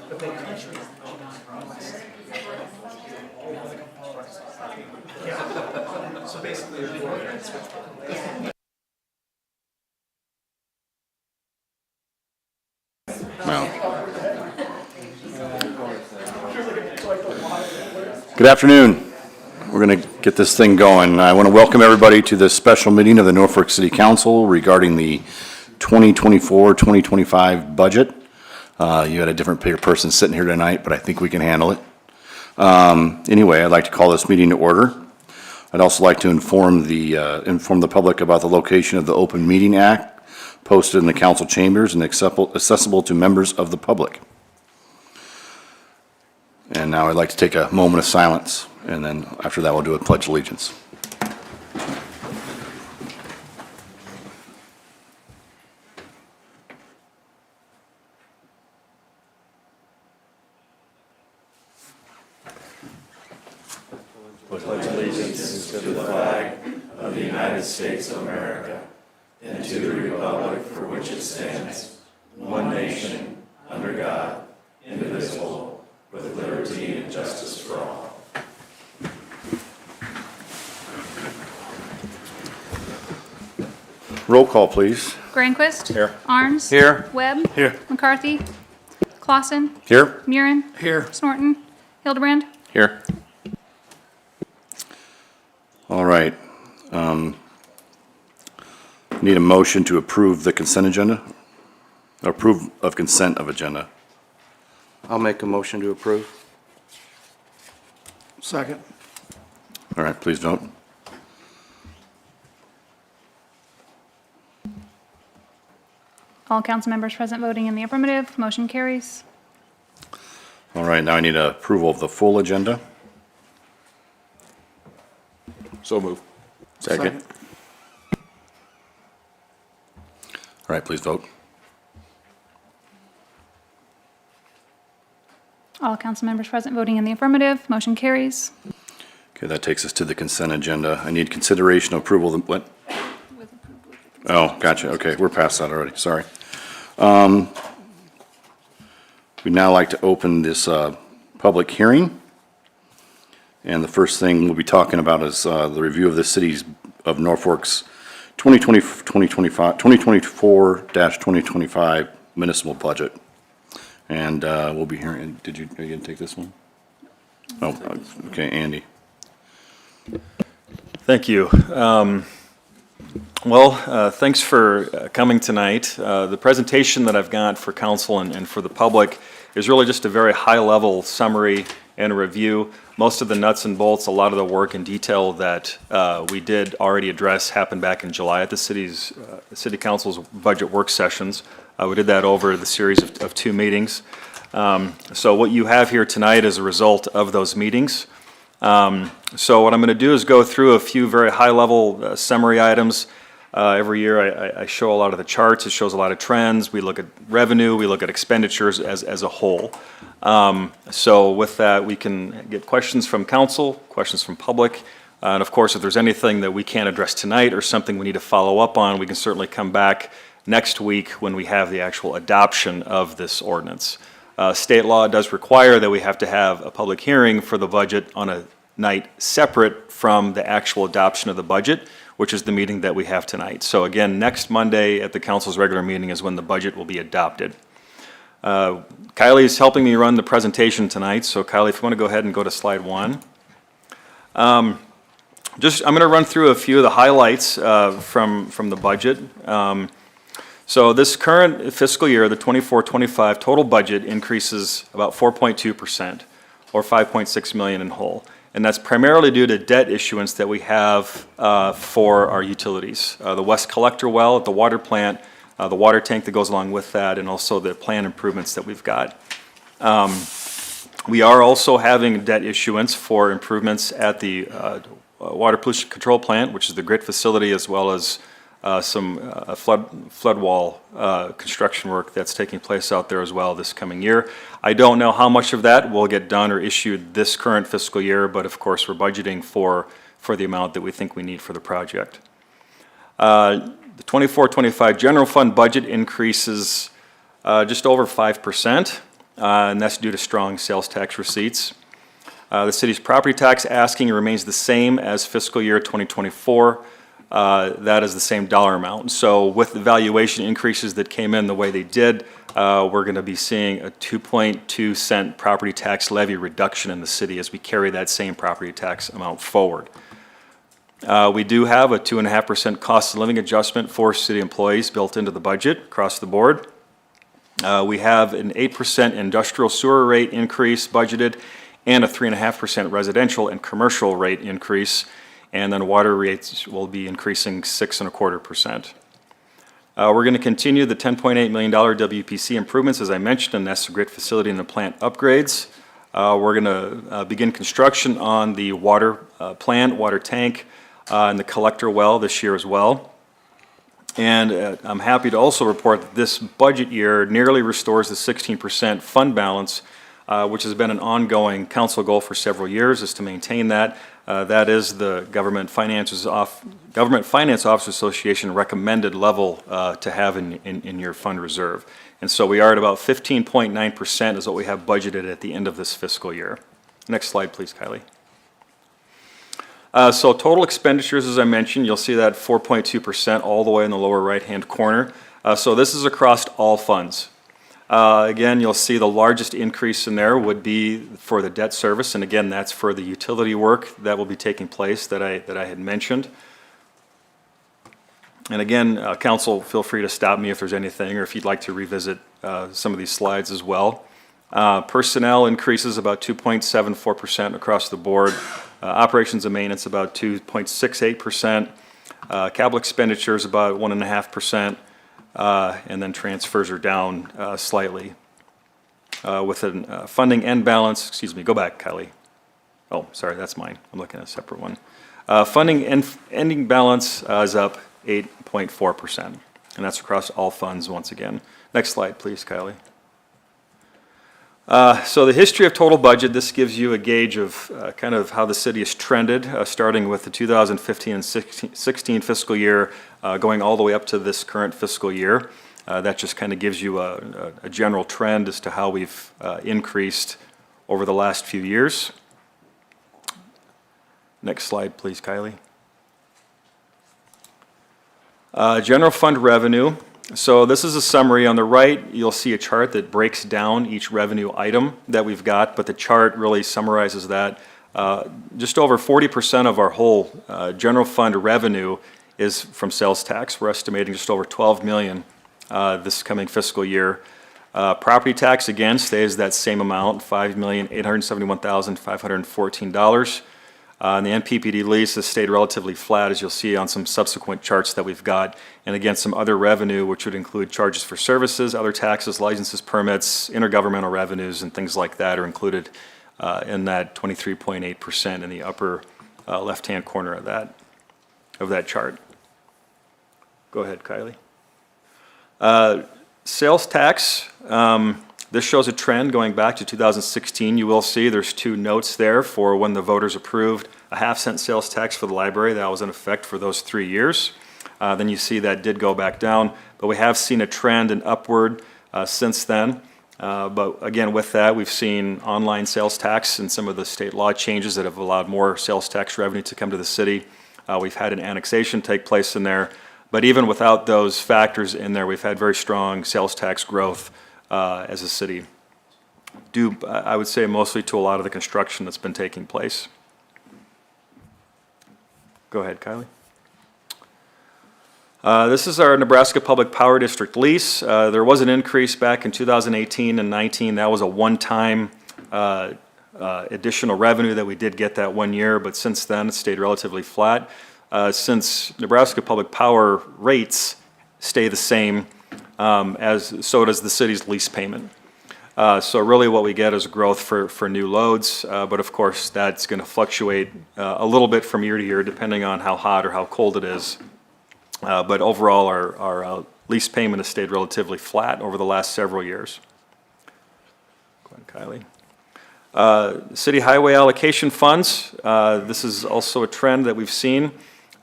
So basically, Good afternoon. We're going to get this thing going. I want to welcome everybody to this special meeting of the Norfolk City Council regarding the 2024-2025 budget. You had a different person sitting here tonight, but I think we can handle it. Anyway, I'd like to call this meeting to order. I'd also like to inform the public about the location of the Open Meeting Act posted in the council chambers and accessible to members of the public. And now I'd like to take a moment of silence, and then after that we'll do a pledge of allegiance. Pledge allegiance to the flag of the United States of America and to the republic for which it stands, one nation, under God, indivisible, with liberty and justice for all. Roll call, please. Granquist. Here. Arns. Here. Webb. Here. McCarthy. Clausen. Here. Murin. Here. Snorton. Hildebrand. Here. All right. Need a motion to approve the consent agenda? Approve of consent of agenda. I'll make a motion to approve. second. All right, please vote. All council members present voting in the affirmative. Motion carries. All right, now I need approval of the full agenda. So move. Second. All right, please vote. All council members present voting in the affirmative. Motion carries. Okay, that takes us to the consent agenda. I need consideration of approval of the, what? Oh, gotcha, okay, we're past that already, sorry. We'd now like to open this public hearing. And the first thing we'll be talking about is the review of the city's of Norfolk's 2024-2025 municipal budget. And we'll be hearing, are you going to take this one? Oh, okay, Andy. Thank you. Thanks for coming tonight. The presentation that I've got for council and for the public is really just a very high-level summary and a review. Most of the nuts and bolts, a lot of the work and detail that we did already address happened back in July at the City Council's budget work sessions. We did that over the series of two meetings. So what you have here tonight is a result of those meetings. So what I'm going to do is go through a few very high-level summary items. Every year I show a lot of the charts. It shows a lot of trends. We look at revenue. We look at expenditures as a whole. So with that, we can get questions from council, questions from public. And of course, if there's anything that we can't address tonight or something we need to follow up on, we can certainly come back next week when we have the actual adoption of this ordinance. State law does require that we have to have a public hearing for the budget on a night separate from the actual adoption of the budget, which is the meeting that we have tonight. So again, next Monday at the council's regular meeting is when the budget will be adopted. Kylie is helping me run the presentation tonight, so Kylie, if you want to go ahead and go to slide 1. I'm going to run through a few of the highlights from the budget. So this current fiscal year, the 24-25 total budget increases about 4.2%, or $5.6 million in whole. And that's primarily due to debt issuance that we have for our utilities. The West Collector well at the water plant, the water tank that goes along with that, and also the plant improvements that we've got. We are also having debt issuance for improvements at the water pollution control plant, which is the grit facility, as well as some flood wall construction work that's taking place out there as well this coming year. I don't know how much of that will get done or issued this current fiscal year, but of course we're budgeting for the amount that we think we need for the project. The 24-25 general fund budget increases just over 5%. and that's due to strong sales tax receipts. The city's property tax asking remains the same as fiscal year 2024. That is the same dollar amount. So with the valuation increases that came in the way they did, we're going to be seeing a 2.2 cent property tax levy reduction in the city as we carry that same property tax amount forward. We do have a 2.5% cost of living adjustment for city employees built into the budget across the board. We have an 8% industrial sewer rate increase budgeted and a 3.5% residential and commercial rate increase. And then water rates will be increasing 6.25%. We're going to continue the $10.8 million WPC improvements, as I mentioned, and that's the grid facility and the plant upgrades. We're going to begin construction on the water plant, water tank, and the collector well this year as well. And I'm happy to also report that this budget year nearly restores the 16% fund balance, which has been an ongoing council goal for several years, is to maintain that. That is the Government Finance Officers Association recommended level to have in your fund reserve. And so we are at about 15.9% is what we have budgeted at the end of this fiscal year. Next slide, please, Kylie. So total expenditures, as I mentioned, you'll see that 4.2% all the way in the lower right-hand corner. So this is across all funds. Again, you'll see the largest increase in there would be for the debt service, and again, that's for the utility work that will be taking place that I had mentioned. And again, council, feel free to stop me if there's anything, or if you'd like to revisit some of these slides as well. Personnel increases about 2.74% across the board. Operations and maintenance about 2.68%. Capital expenditures about 1.5%. And then transfers are down slightly. With a funding end balance, excuse me, go back, Kylie. Oh, sorry, that's mine. I'm looking at a separate one. Funding ending balance is up 8.4%, and that's across all funds once again. Next slide, please, Kylie. So the history of total budget, this gives you a gauge of kind of how the city has trended, starting with the 2015 and 16 fiscal year, going all the way up to this current fiscal year. That just kind of gives you a general trend as to how we've increased over the last few years. Next slide, please, Kylie. General fund revenue. So this is a summary. On the right, you'll see a chart that breaks down each revenue item that we've got, but the chart really summarizes that. Just over 40% of our whole general fund revenue is from sales tax. We're estimating just over $12 million this coming fiscal year. Property tax, again, stays that same amount, $5,871,514. And the NPPD lease has stayed relatively flat, as you'll see on some subsequent charts that we've got. And again, some other revenue, which would include charges for services, other taxes, licenses, permits, intergovernmental revenues, and things like that are included in that 23.8% in the upper left-hand corner of that chart. Go ahead, Kylie. Sales tax. This shows a trend going back to 2016. You will see there's two notes there for when the voters approved a half-cent sales tax for the library. That was in effect for those 3 years. Then you see that did go back down, but we have seen a trend and upward since then. But again, with that, we've seen online sales tax and some of the state law changes that have allowed more sales tax revenue to come to the city. We've had an annexation take place in there. But even without those factors in there, we've had very strong sales tax growth as a city, due, I would say, mostly to a lot of the construction that's been taking place. Go ahead, Kylie. This is our Nebraska Public Power District lease. There was an increase back in 2018 and 19. That was a one-time additional revenue that we did get that 1 year, but since then it's stayed relatively flat. Since Nebraska Public Power rates stay the same, so does the city's lease payment. So really what we get is growth for new loads, but of course that's going to fluctuate a little bit from year to year depending on how hot or how cold it is. But overall our lease payment has stayed relatively flat over the last several years. Go ahead, Kylie. City highway allocation funds. This is also a trend that we've seen.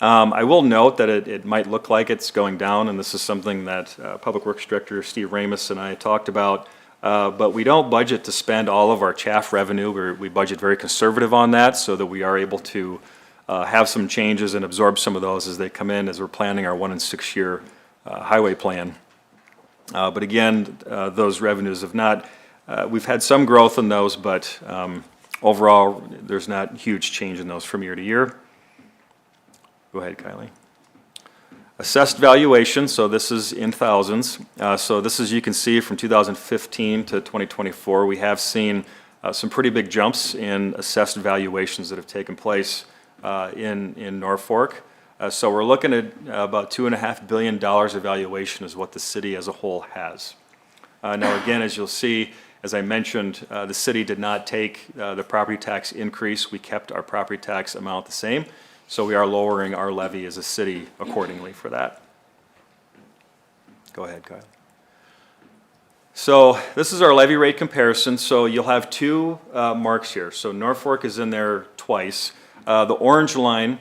I will note that it might look like it's going down, and this is something that Public Works Director Steve Ramus and I talked about. But we don't budget to spend all of our chaff revenue. We budget very conservative on that so that we are able to have some changes and absorb some of those as they come in as we're planning our 1 and 6 year highway plan. But again, those revenues have not, we've had some growth in those, but overall, there's not huge change in those from year to year. Go ahead, Kylie. Assessed valuation, so this is in thousands. So this is, you can see from 2015 to 2024, we have seen some pretty big jumps in assessed valuations that have taken place in Norfolk. So we're looking at about $2.5 billion of valuation is what the city as a whole has. Now again, as you'll see, as I mentioned, the city did not take the property tax increase. We kept our property tax amount the same. So we are lowering our levy as a city accordingly for that. Go ahead, Kyle. So this is our levy rate comparison. So you'll have two marks here. So Norfolk is in there twice. The orange line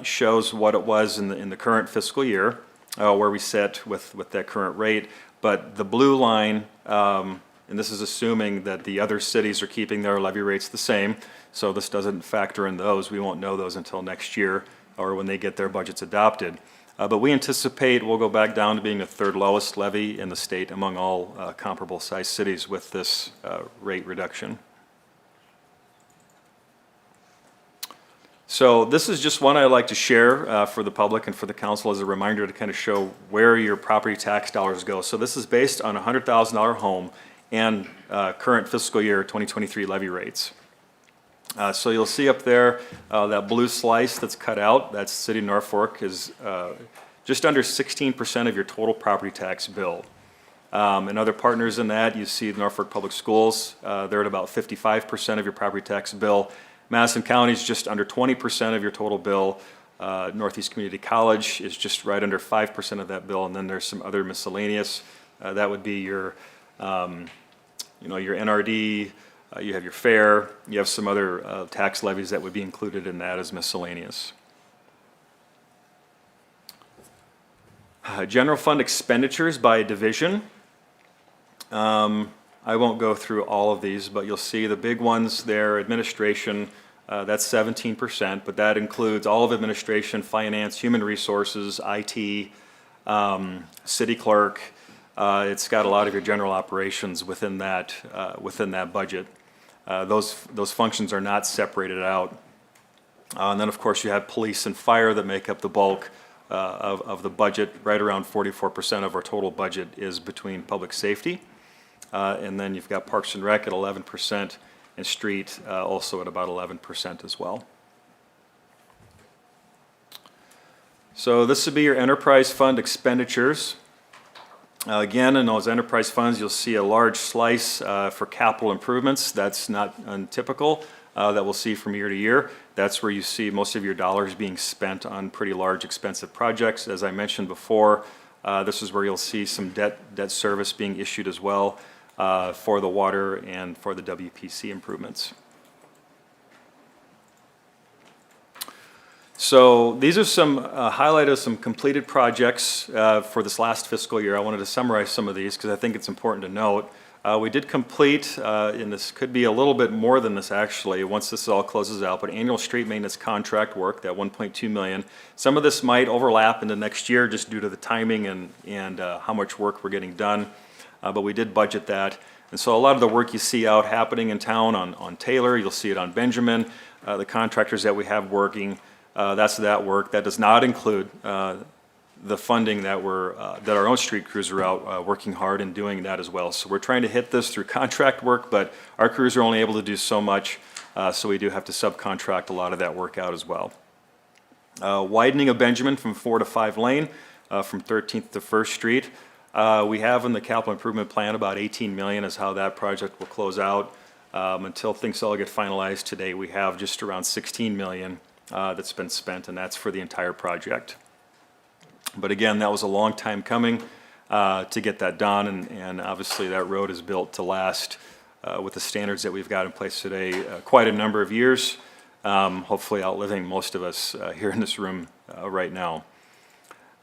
shows what it was in the current fiscal year, where we sit with that current rate. But the blue line, and this is assuming that the other cities are keeping their levy rates the same, so this doesn't factor in those. We won't know those until next year or when they get their budgets adopted. But we anticipate we'll go back down to being the third lowest levy in the state among all comparable sized cities with this rate reduction. So this is just one I'd like to share for the public and for the council as a reminder to kind of show where your property tax dollars go. So this is based on a $100,000 home and current fiscal year 2023 levy rates. So you'll see up there that blue slice that's cut out, that's City of Norfolk, is just under 16% of your total property tax bill. And other partners in that, you see Norfolk Public Schools, they're at about 55% of your property tax bill. Madison County is just under 20% of your total bill. Northeast Community College is just right under 5% of that bill, and then there's some other miscellaneous. That would be your, your NRD, you have your fare, you have some other tax levies that would be included in that as miscellaneous. General fund expenditures by division. I won't go through all of these, but you'll see the big ones there. Administration, that's 17%, but that includes all of administration, finance, human resources, IT, city clerk. It's got a lot of your general operations within that budget. Those functions are not separated out. And then, of course, you have police and fire that make up the bulk of the budget. Right around 44% of our total budget is between public safety. And then you've got Parks and Rec at 11%, and street also at about 11% as well. So this would be your enterprise fund expenditures. Again, in those enterprise funds, you'll see a large slice for capital improvements. That's not untypical that we'll see from year to year. That's where you see most of your dollars being spent on pretty large, expensive projects. As I mentioned before, this is where you'll see some debt service being issued as well for the water and for the WPC improvements. So these are some highlight of some completed projects for this last fiscal year. I wanted to summarize some of these because I think it's important to note. We did complete, and this could be a little bit more than this actually once this all closes out, but annual street maintenance contract work, that $1.2 million. Some of this might overlap into next year just due to the timing and how much work we're getting done, but we did budget that. And so a lot of the work you see out happening in town on Taylor, you'll see it on Benjamin, the contractors that we have working. That's that work. That does not include the funding that our own street crews are out working hard and doing that as well. So we're trying to hit this through contract work, but our crews are only able to do so much, so we do have to subcontract a lot of that work out as well. Widening of Benjamin from 4 to 5 lane, from 13th to 1st Street. We have in the capital improvement plan about $18 million is how that project will close out. Until things all get finalized today, we have just around $16 million that's been spent, and that's for the entire project. But again, that was a long time coming to get that done, and obviously that road is built to last with the standards that we've got in place today quite a number of years, hopefully outliving most of us here in this room right now.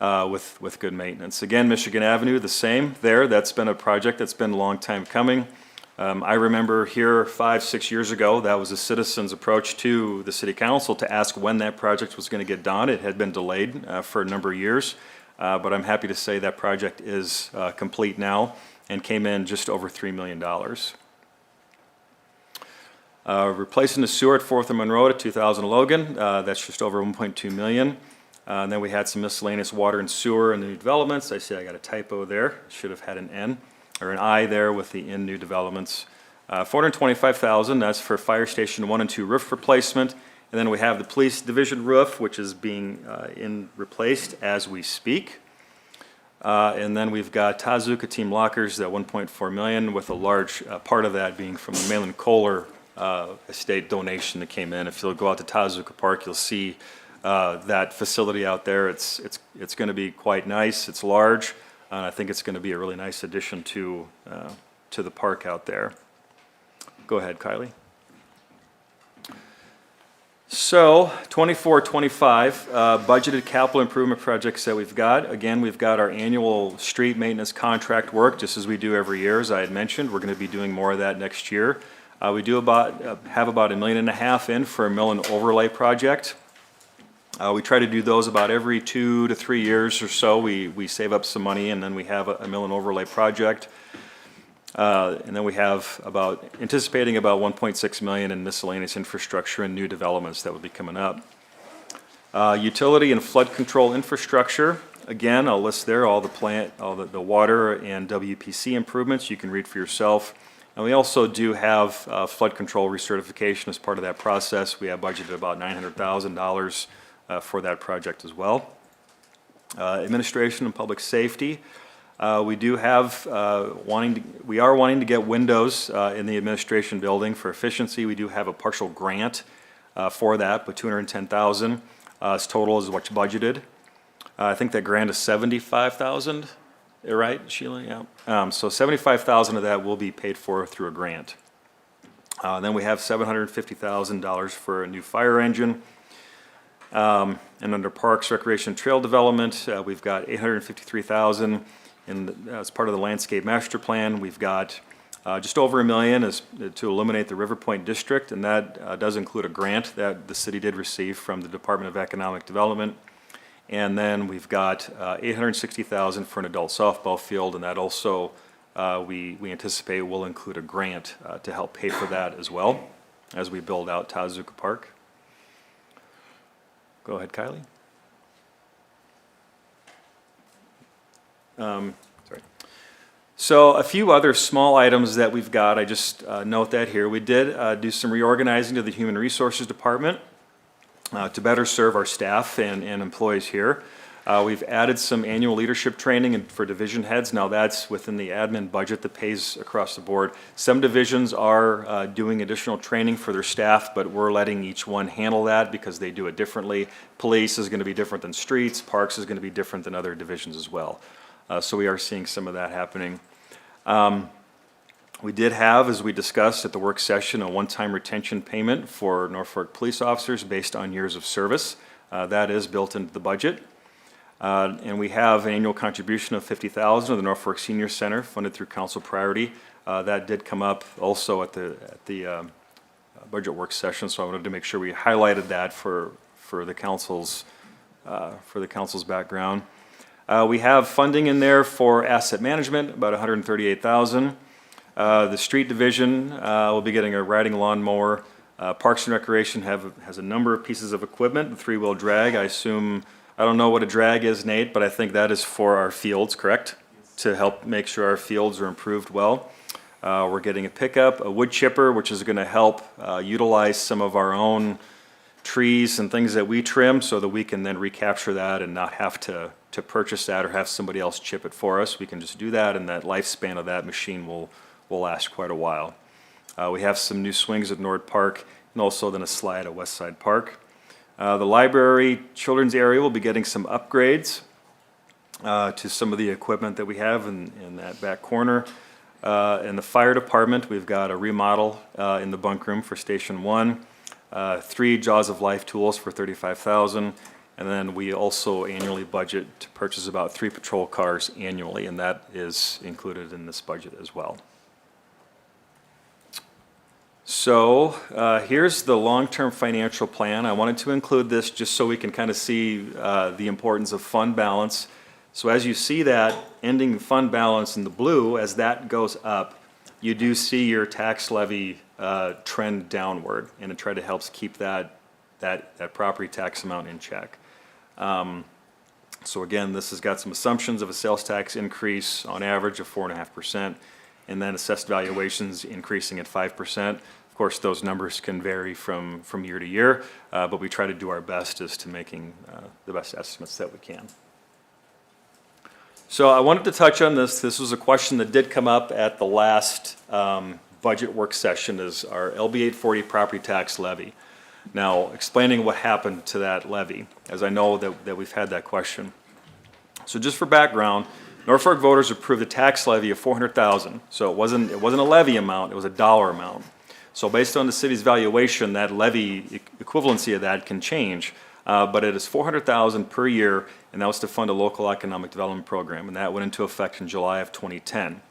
with good maintenance. Again, Michigan Avenue, the same there. That's been a project that's been a long time coming. I remember here 5-6 years ago, that was a citizen's approach to the city council to ask when that project was going to get done. It had been delayed for a number of years, but I'm happy to say that project is complete now and came in just over $3 million. Replacing the sewer at 4th and Monroe to 2000 Logan, that's just over 1.2 million. And then we had some miscellaneous water and sewer in the new developments. I see I got a typo there. Should have had an N or an I there with the in new developments. 425,000, that's for Fire Station 1 and 2 roof replacement. And then we have the Police Division roof, which is being replaced as we speak. And then we've got Tazuka Team Lockers at 1.4 million, with a large part of that being from the Malin Kohler estate donation that came in. If you'll go out to Tazuka Park, you'll see that facility out there. It's going to be quite nice. It's large, and I think it's going to be a really nice addition to the park out there. Go ahead, Kylie. So 24-25 budgeted capital improvement projects that we've got. Again, we've got our annual street maintenance contract work, just as we do every year, as I had mentioned. We're going to be doing more of that next year. We do have about $1.5 million in for a mill and overlay project. We try to do those about every 2 to 3 years or so. We save up some money, and then we have a mill and overlay project. And then we have anticipating about 1.6 million in miscellaneous infrastructure and new developments that will be coming up. Utility and flood control infrastructure. Again, I'll list there all the water and WPC improvements you can read for yourself. And we also do have flood control recertification as part of that process. We have budgeted about $900,000 for that project as well. Administration and public safety. We do have we are wanting to get windows in the administration building for efficiency. We do have a partial grant for that, but $210,000 total is what's budgeted. I think that grant is $75,000. Right, Sheila? Yeah. So $75,000 of that will be paid for through a grant. Then we have $750,000 for a new fire engine. And under Parks, Recreation, Trail Development, we've got $853,000 as part of the Landscape Master Plan. We've got just over $1 million to eliminate the River Point District, and that does include a grant that the city did receive from the Department of Economic Development. And then we've got $860,000 for an adult softball field, and that also we anticipate will include a grant to help pay for that as well as we build out Tazuka Park. Go ahead, Kylie. Sorry. So a few other small items that we've got, I just note that here. We did do some reorganizing to the Human Resources Department to better serve our staff and employees here. We've added some annual leadership training for division heads. Now that's within the admin budget that pays across the board. Some divisions are doing additional training for their staff, but we're letting each one handle that because they do it differently. Police is going to be different than streets. Parks is going to be different than other divisions as well. So we are seeing some of that happening. We did have, as we discussed at the work session, a one-time retention payment for Norfolk police officers based on years of service. That is built into the budget. And we have an annual contribution of $50,000 to the Norfolk Senior Center funded through council priority. That did come up also at the budget work session, so I wanted to make sure we highlighted that for the council's background. We have funding in there for asset management, about $138,000. The street division will be getting a riding lawnmower. Parks and Recreation has a number of pieces of equipment, the three-wheel drag. I don't know what a drag is, Nate, but I think that is for our fields, correct? To help make sure our fields are improved well. We're getting a pickup, a wood chipper, which is going to help utilize some of our own trees and things that we trim so that we can then recapture that and not have to purchase that or have somebody else chip it for us. We can just do that, and that lifespan of that machine will last quite a while. We have some new swings at Nord Park and also then a slide at West Side Park. The library children's area will be getting some upgrades to some of the equipment that we have in that back corner. In the fire department, we've got a remodel in the bunk room for Station 1, 3 Jaws of Life tools for $35,000, And then we also annually budget to purchase about 3 patrol cars annually, and that is included in this budget as well. So here's the long-term financial plan. I wanted to include this just so we can kind of see the importance of fund balance. So as you see that ending fund balance in the blue, as that goes up, you do see your tax levy trend downward, and it try to helps keep that property tax amount in check. So again, this has got some assumptions of a sales tax increase on average of 4.5%, and then assessed valuations increasing at 5%. Of course, those numbers can vary from year to year, but we try to do our best as to making the best estimates that we can. So I wanted to touch on this. This was a question that did come up at the last budget work session, is our LB 840 property tax levy. Now, explaining what happened to that levy, as I know that we've had that question. So just for background, Norfolk voters approved a tax levy of $400,000. So it wasn't a levy amount, it was a dollar amount. So based on the city's valuation, that levy equivalency of that can change. But it is $400,000 per year, and that was to fund a local economic development program, and that went into effect in July of 2010.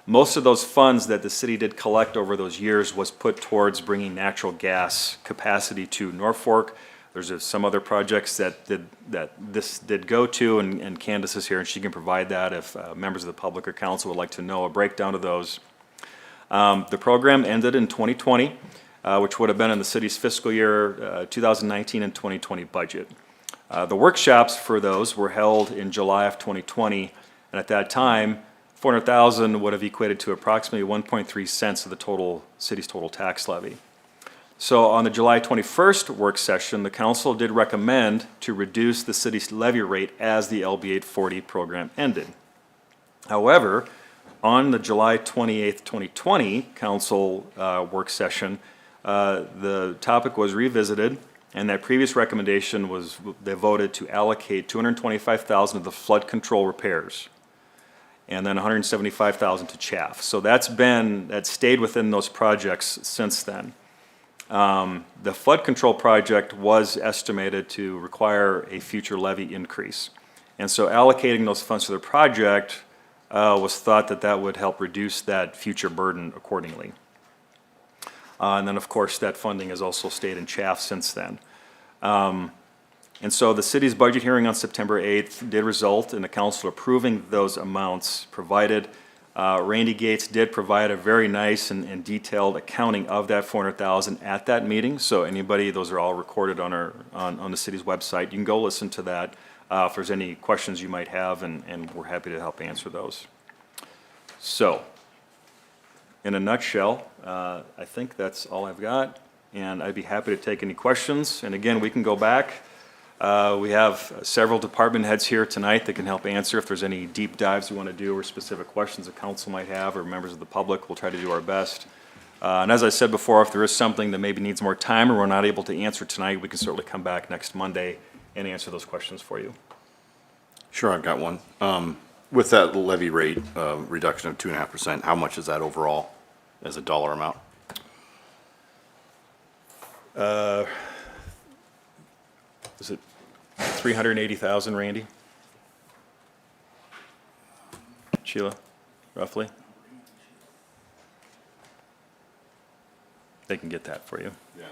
Most of those funds that the city did collect over those years was put towards bringing natural gas capacity to Norfolk. There's some other projects that this did go to, and Candace is here and she can provide that if members of the public or council would like to know a breakdown of those. The program ended in 2020, which would have been in the city's fiscal year 2019 and 2020 budget. The workshops for those were held in July of 2020, and at that time, $400,000 would have equated to approximately 1.3 cents of the city's total tax levy. So on the July 21st work session, the council did recommend to reduce the city's levy rate as the LB 840 program ended. However, on the July 28th, 2020 council work session, the topic was revisited, and that previous recommendation was they voted to allocate $225,000 of the flood control repairs, and then $175,000 to chaff. So that stayed within those projects since then. The flood control project was estimated to require a future levy increase. And so allocating those funds to the project was thought that would help reduce that future burden accordingly. And then, of course, that funding has also stayed in chaff since then. And so the city's budget hearing on September 8th did result in the council approving those amounts provided. Randy Gates did provide a very nice and detailed accounting of that $400,000 at that meeting. So anybody, those are all recorded on the city's website. You can go listen to that if there's any questions you might have, and we're happy to help answer those. So, in a nutshell, I think that's all I've got, and I'd be happy to take any questions. And again, we can go back. We have several department heads here tonight that can help answer if there's any deep dives we want to do or specific questions the council might have or members of the public. We'll try to do our best. And as I said before, if there is something that maybe needs more time or we're not able to answer tonight, we can certainly come back next Monday and answer those questions for you. Sure, I've got one. With that levy rate reduction of 2.5%, how much is that overall as a dollar amount? Is it 380,000, Randy? Sheila, roughly? They can get that for you. Yeah.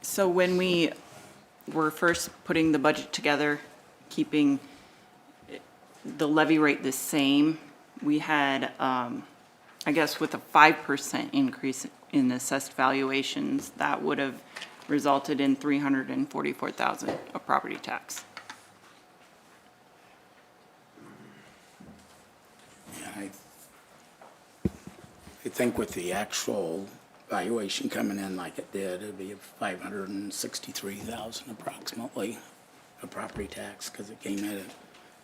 So when we were first putting the budget together, keeping the levy rate the same, we had, I guess with a 5% increase in assessed valuations, that would have resulted in $344,000 of property tax. Yeah, I think with the actual valuation coming in like it did, it'd be 563,000 approximately of property tax, because it came in at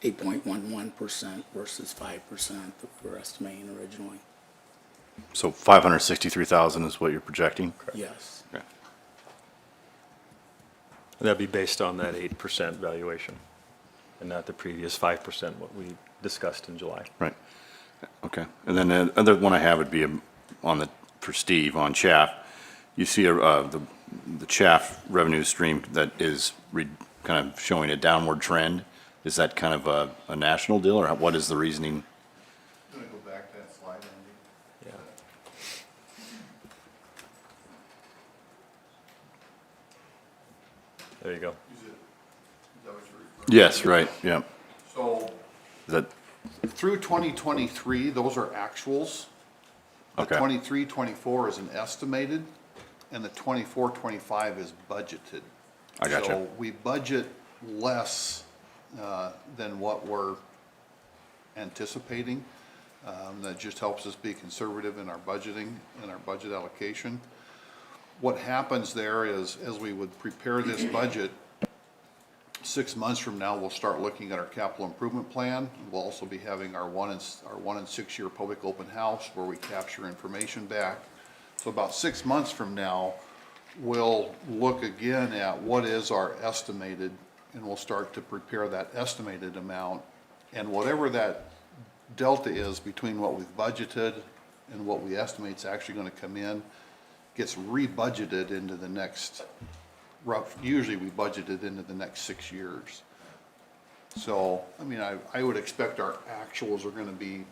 8.11% versus 5% that we were estimating originally. So 563,000 is what you're projecting? Yes. Okay. That'd be based on that 8% valuation and not the previous 5% what we discussed in July. Right. Okay. And then the other one I have would be for Steve on chaff. You see the chaff revenue stream that is kind of showing a downward trend. Is that kind of a national deal, or what is the reasoning? Can I go back to that slide, Andy? Yeah. There you go. Is that what you're referring Yes, right, yeah. to? So Is that, through 2023, those are actuals. The Okay. 23, 24 is an estimated, and the 24, 25 is budgeted. I gotcha. So we budget less than what we're anticipating. That just helps us be conservative in our budgeting and our budget allocation. What happens there is, as we would prepare this budget, 6 months from now, we'll start looking at our capital improvement plan. We'll also be having our 1 and 6 year public open house where we capture information back. So about 6 months from now, we'll look again at what is our estimated, and we'll start to prepare that estimated amount. And whatever that delta is between what we've budgeted and what we estimate is actually gonna come in, gets re-budgeted into the next, usually we budget it into the next 6 years. So, I mean, I would expect our actuals are gonna be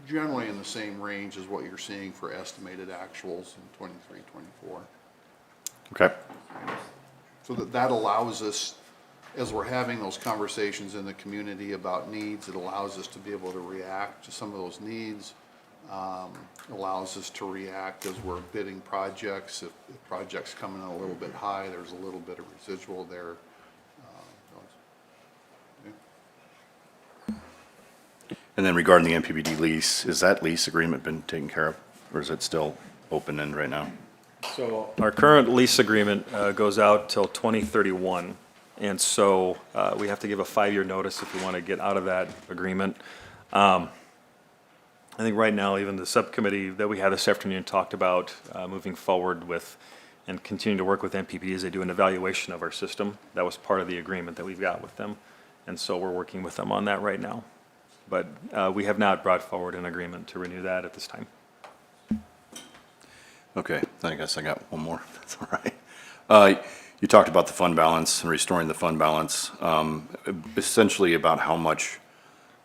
generally in the same range as what you're seeing for estimated actuals in 23, 24. okay, So that allows us, as we're having those conversations in the community about needs, it allows us to be able to react to some of those needs. Allows us to react as we're bidding projects. If projects come in a little bit high, there's a little bit of residual there. and then regarding the MPPD lease, has that lease agreement been taken care of, or is it still open-end right now? So our current lease agreement goes out till 2031, and so we have to give a 5-year notice if we want to get out of that agreement. I think right now, even the subcommittee that we had this afternoon talked about moving forward with and continue to work with MPP as they do an evaluation of our system. That was part of the agreement that we've got with them, and so we're working with them on that right now. But we have not brought forward an agreement to renew that at this time. Okay, I guess I got one more, that's all right. You talked about the fund balance and restoring the fund balance, essentially about how much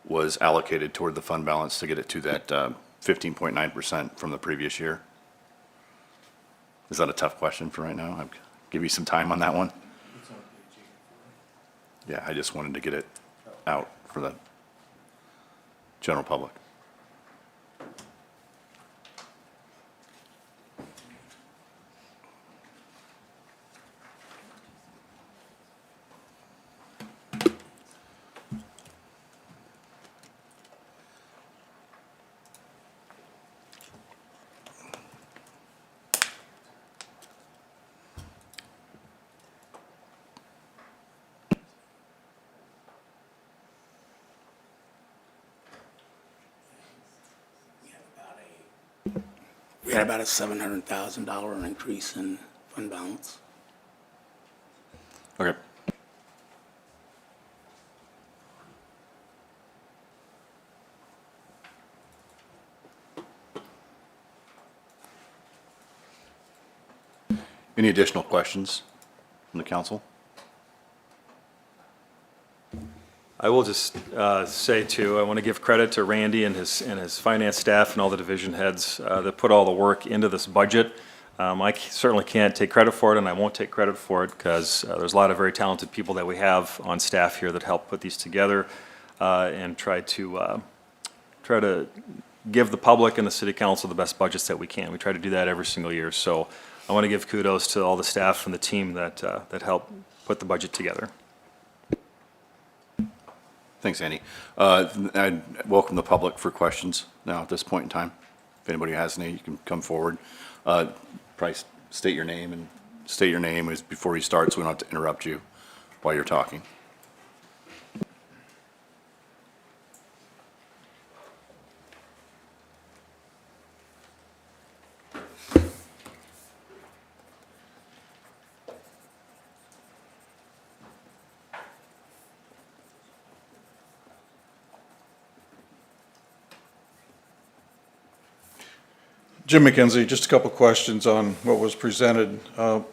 was allocated toward the fund balance to get it to that 15.9% from the previous year? Is that a tough question for right now? I'll give you some time on that one. Yeah, I just wanted to get it out for the general public. We had about a $700,000 increase in fund balance. Okay. Any additional questions from the council? I will just say too, I want to give credit to Randy and his finance staff and all the division heads that put all the work into this budget. I certainly can't take credit for it, and I won't take credit for it because there's a lot of very talented people that we have on staff here that help put these together and try to give the public and the city council the best budgets that we can. We try to do that every single year. So I want to give kudos to all the staff and the team that helped put the budget together. Thanks, Andy. I'd welcome the public for questions now at this point in time. If anybody has any, you can come forward. Probably state your name before you start, so we don't have to interrupt you while you're talking. Jim McKenzie, just a couple questions on what was presented.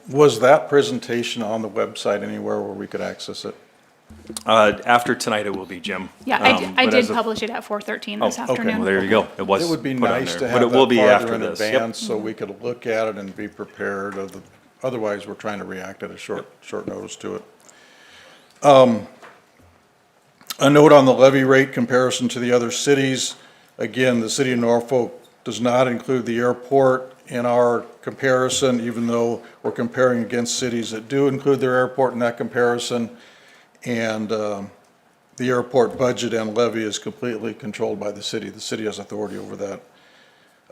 Was that presentation on the website anywhere where we could access it? After tonight, it will be, Jim. Yeah, I But did as of- publish it at 4:13 this okay. afternoon. Well, there you go. It was It would be put on nice there, to but have it will that be farther after in this. Yep. advance so we could look at it and be prepared. Otherwise, we're trying to react at a short notice to it. A note on the levy rate comparison to the other cities. Again, the city of Norfolk does not include the airport in our comparison, even though we're comparing against cities that do include their airport in that comparison. And the airport budget and levy is completely controlled by the city. The city has authority over that.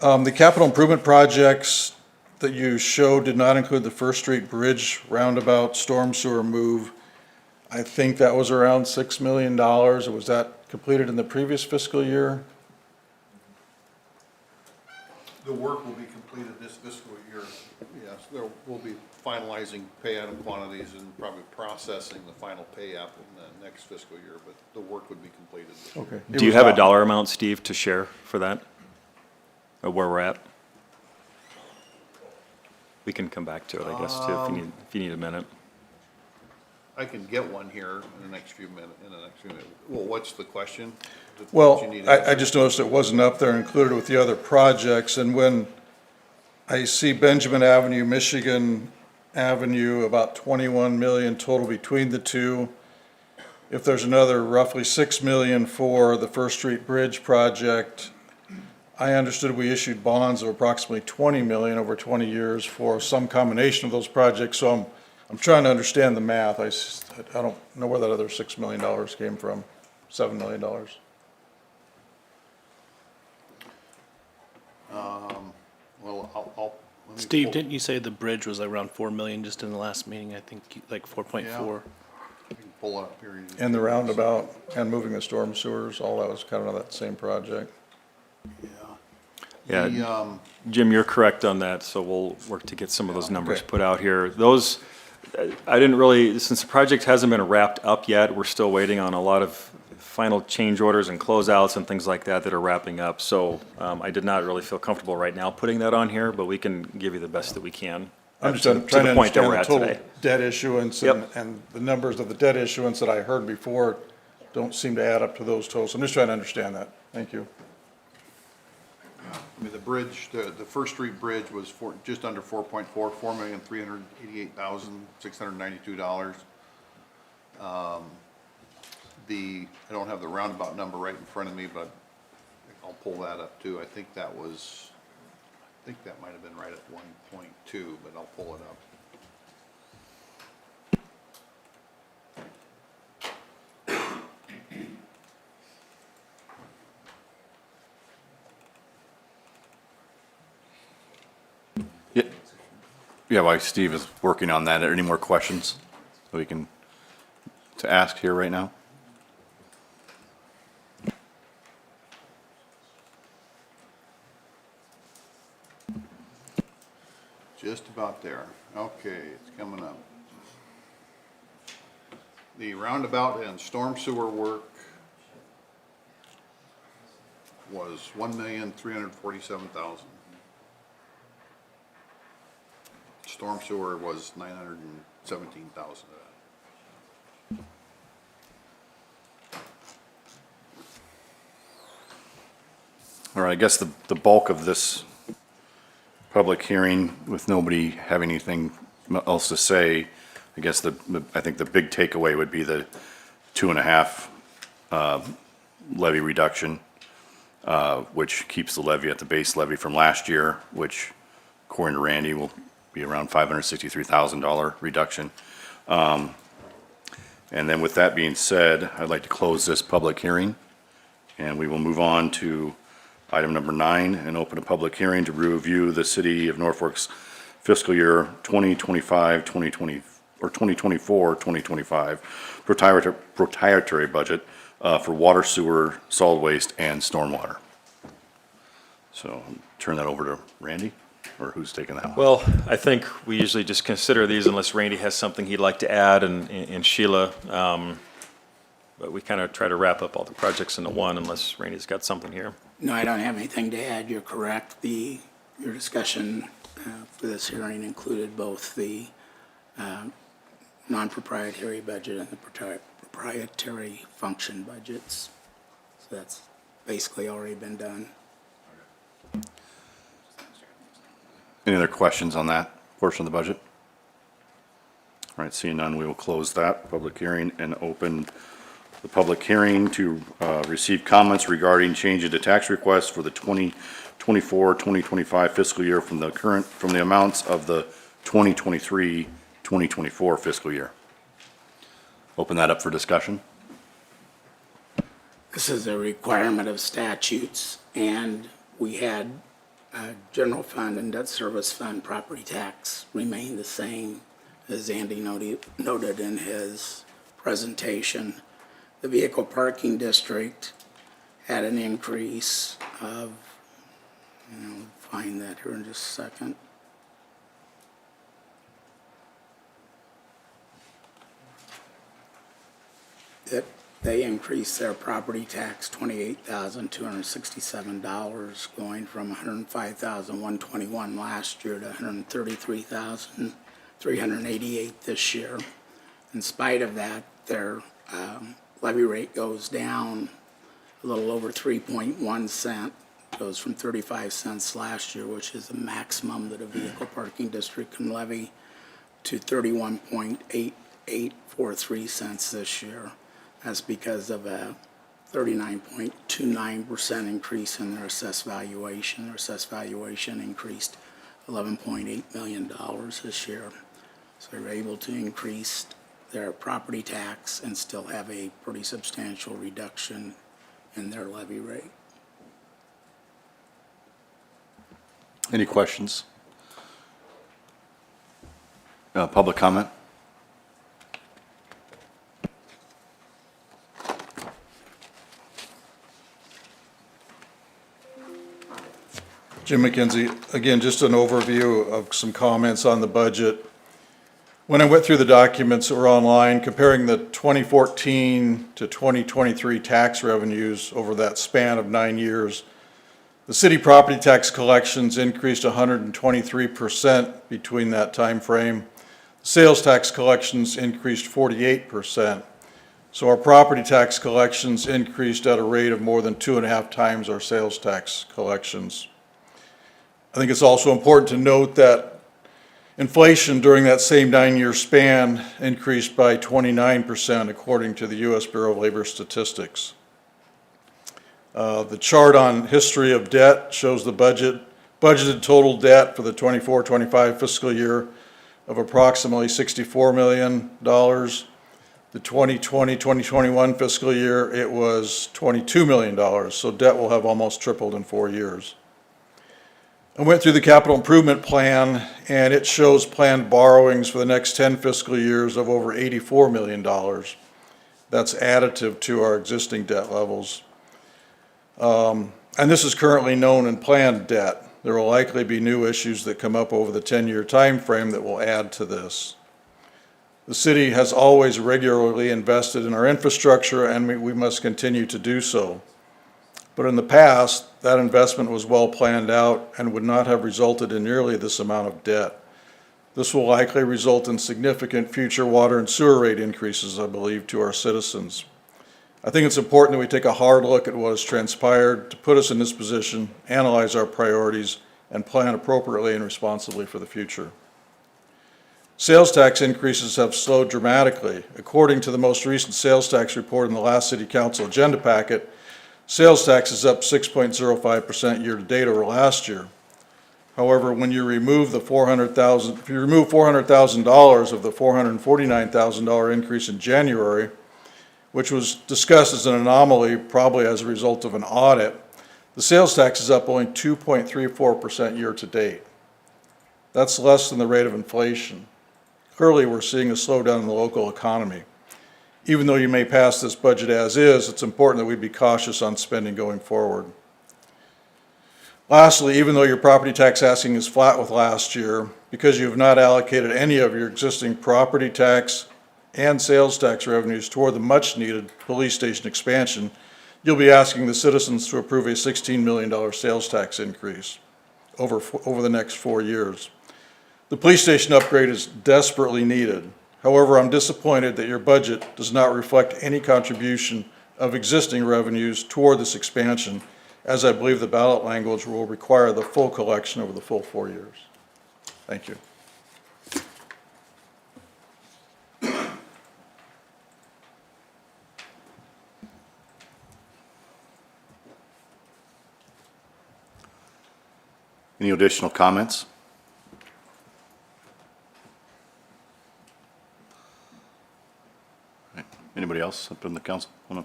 The capital improvement projects that you showed did not include the First Street Bridge roundabout storm sewer move. I think that was around $6 million. Was that completed in the previous fiscal year? The work will be completed this fiscal year. Yes, there will be finalizing pay item quantities and probably processing the final pay app in the next fiscal year, but the work would be completed this year. Okay. Do you have a dollar amount, Steve, to share for that? Or where we're at? We can come back to it, I guess, too, if you need a minute. I can get one here in the next few minutes, Well, what's the question? that Well, you need I answered? just noticed it wasn't up there included with the other projects, and when I see Benjamin Avenue, Michigan Avenue, about 21 million total between the two. If there's another roughly 6 million for the First Street Bridge project, I understood we issued bonds of approximately 20 million over 20 years for some combination of those projects, so I'm trying to understand the math. I don't know where that other $6 million came from, $7 million. Well, let me Steve, pull- didn't you say the bridge was around 4 million just in the last meeting? I think like 4.4. I can pull it up here. And the roundabout and moving the storm sewers, all that was kind of that same project. Yeah, The, Jim, you're correct on that, so we'll work to get some of those numbers okay. put out here. Those, I didn't really, since the project hasn't been wrapped up yet, we're still waiting on a lot of final change orders and closeouts and things like that that are wrapping up. So I did not really feel comfortable right now putting that on here, but we can give you the best that we can. I'm just to trying to the point that understand we're the at total today. debt issuance Yep. and the numbers of the debt issuance that I heard before don't seem to add up to those totals. I'm just trying to understand that. Thank you. I mean, the bridge, the First Street Bridge was just under 4.4, $4,388,692. I don't have the roundabout number right in front of me, but I'll pull that up too. I think that might have been right at 1.2, but I'll pull it up. Yeah, while Steve is working on that, are there any more questions that we can, to ask here right now? Just about there. Okay, it's coming up. The roundabout and storm sewer work was $1,347,000. Storm sewer was $917,000 of that. All right, I guess the bulk of this public hearing, with nobody having anything else to say, I guess I think the big takeaway would be the 2.5 levy reduction, which keeps the levy at the base levy from last year, which according to Randy will be around $563,000 reduction. And then with that being said, I'd like to close this public hearing, and we will move on to item number 9 and open a public hearing to review the City of Norfolk's fiscal year 2025, 2020, or 2024, 2025 proprietary budget for water, sewer, solid waste, and stormwater. So turn that over to Randy, or who's taking that one? Well, I think we usually just consider these unless Randy has something he'd like to add, and Sheila. But we kind of try to wrap up all the projects into one unless Randy's got something here. No, I don't have anything to add. You're correct. Your discussion for this hearing included both the non-proprietary budget and the proprietary function budgets. So that's basically already been done. Any other questions on that portion of the budget? All right, seeing none, we will close that public hearing and open the public hearing to receive comments regarding change into tax requests for the 2024, 2025 fiscal year from the amounts of the 2023, 2024 fiscal year. Open that up for discussion. This is a requirement of statutes, and we had general fund and debt service fund property tax remain the same, as Andy noted in his presentation. The vehicle parking district had an increase of, I'll find that here in just a second. They increased their property tax $28,267, going from $105,121 last year to $133,388 this year. In spite of that, their levy rate goes down a little over 3.1 cent, goes from 35 cents last year, which is the maximum that a vehicle parking district can levy, to 31.8843 cents this year. That's because of a 39.29% increase in their assessed valuation. Their assessed valuation increased $11.8 million this year. So they were able to increase their property tax and still have a pretty substantial reduction in their levy rate. Any questions? Public comment? Jim McKenzie, again, just an overview of some comments on the budget. When I went through the documents that were online, comparing the 2014 to 2023 tax revenues over that span of 9 years, the city property tax collections increased 123% between that time frame. Sales tax collections increased 48%. So our property tax collections increased at a rate of more than 2.5 times our sales tax collections. I think it's also important to note that inflation during that same 9-year span increased by 29% according to the U.S. Bureau of Labor Statistics. The chart on history of debt shows the budgeted total debt for the 24-25 fiscal year of approximately $64 million. The 2020-2021 fiscal year, it was $22 million, so debt will have almost tripled in 4 years. I went through the capital improvement plan, and it shows planned borrowings for the next 10 fiscal years of over $84 million. That's additive to our existing debt levels. And this is currently known in planned debt. There will likely be new issues that come up over the 10-year time frame that will add to this. The city has always regularly invested in our infrastructure, and we must continue to do so. But in the past, that investment was well planned out and would not have resulted in nearly this amount of debt. This will likely result in significant future water and sewer rate increases, I believe, to our citizens. I think it's important that we take a hard look at what has transpired to put us in this position, analyze our priorities, and plan appropriately and responsibly for the future. Sales tax increases have slowed dramatically. According to the most recent sales tax report in the last City Council agenda packet, sales tax is up 6.05% year-to-date over last year. However, when you remove the $400,000, if you remove $400,000 of the $449,000 increase in January, which was discussed as an anomaly, probably as a result of an audit, the sales tax is up only 2.34% year-to-date. That's less than the rate of inflation. Clearly, we're seeing a slowdown in the local economy. Even though you may pass this budget as is, it's important that we be cautious on spending going forward. Lastly, even though your property tax asking is flat with last year, because you have not allocated any of your existing property tax and sales tax revenues toward the much-needed police station expansion, you'll be asking the citizens to approve a $16 million sales tax increase over the next 4 years. The police station upgrade is desperately needed. However, I'm disappointed that your budget does not reflect any contribution of existing revenues toward this expansion, as I believe the ballot language will require the full collection over the full 4 years. Thank you. Any additional comments? Right. Anybody else up in the council? Wanna-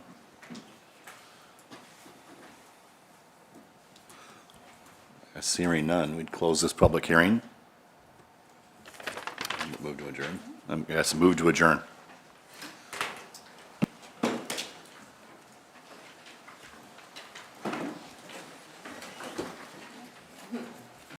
I see hearing none. We'd close this public hearing. Move to adjourn. Yes, move to adjourn.